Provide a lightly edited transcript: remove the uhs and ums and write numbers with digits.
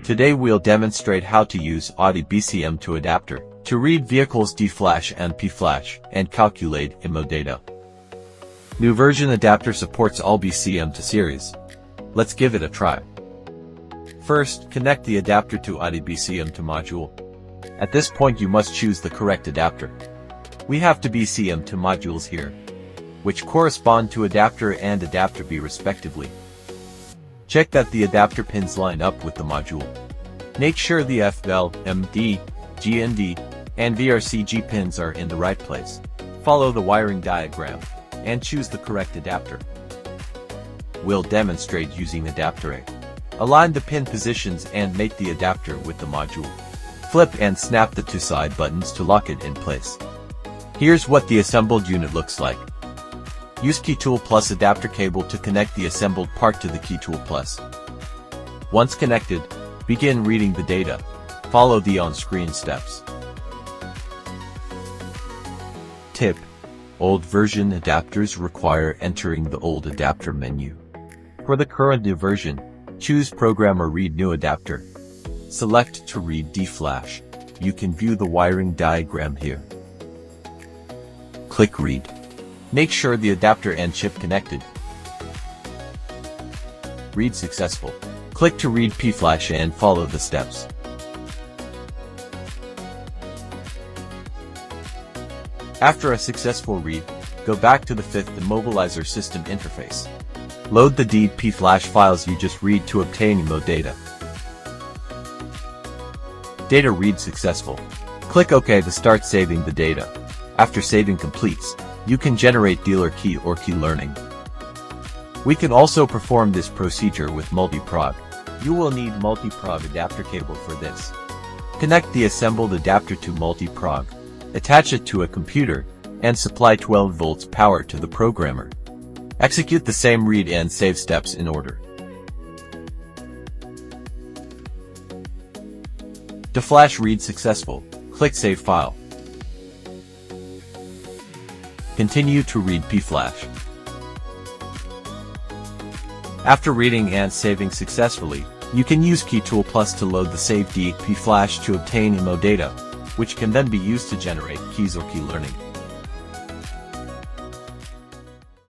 Today we'll demonstrate how to use Audi BCM2 adapter to read vehicles D-Flash and P-Flash and calculate IMO data. New version adapter supports all BCM2 series. Let's give it a try. First, connect the adapter to Audi BCM2 module. At this point you must choose the correct adapter. We have two BCM2 modules here, which correspond to adapter and adapter B respectively. Check that the adapter pins line up with the module. Make sure the F, L, M, D, G and D, and VRCG pins are in the right place. Follow the wiring diagram, and choose the correct adapter. We'll demonstrate using adapter A. Align the pin positions and mate the adapter with the module. Flip and snap the two side buttons to lock it in place. Here's what the assembled unit looks like. Use KeyTool Plus adapter cable to connect the assembled part to the KeyTool Plus. Once connected, begin reading the data. Follow the on-screen steps. Tip: old version adapters require entering the old adapter menu. For the current new version, choose Program or Read New Adapter. Select to read D-Flash. You can view the wiring diagram here. Click Read. Make sure the adapter and chip connected. Read successful. Click to read P-Flash and follow the steps. After a successful read, go back to the 5th Immobilizer system interface. Load the D-P-Flash files you just read to obtain IMO data. Data read successful. Click OK to start saving the data. After saving completes, you can generate dealer key or key learning. We can also perform this procedure with multi-prog. You will need multi-prog adapter cable for this. Connect the assembled adapter to multi-prog. Attach it to a computer, and supply 12 volts power to the programmer. Execute the same read and save steps in order. D-Flash read successful. Click Save File. Continue to read P-Flash. After reading and saving successfully, you can use KeyTool Plus to load the saved D-P-Flash to obtain IMO data, which can then be used to generate keys or key learning.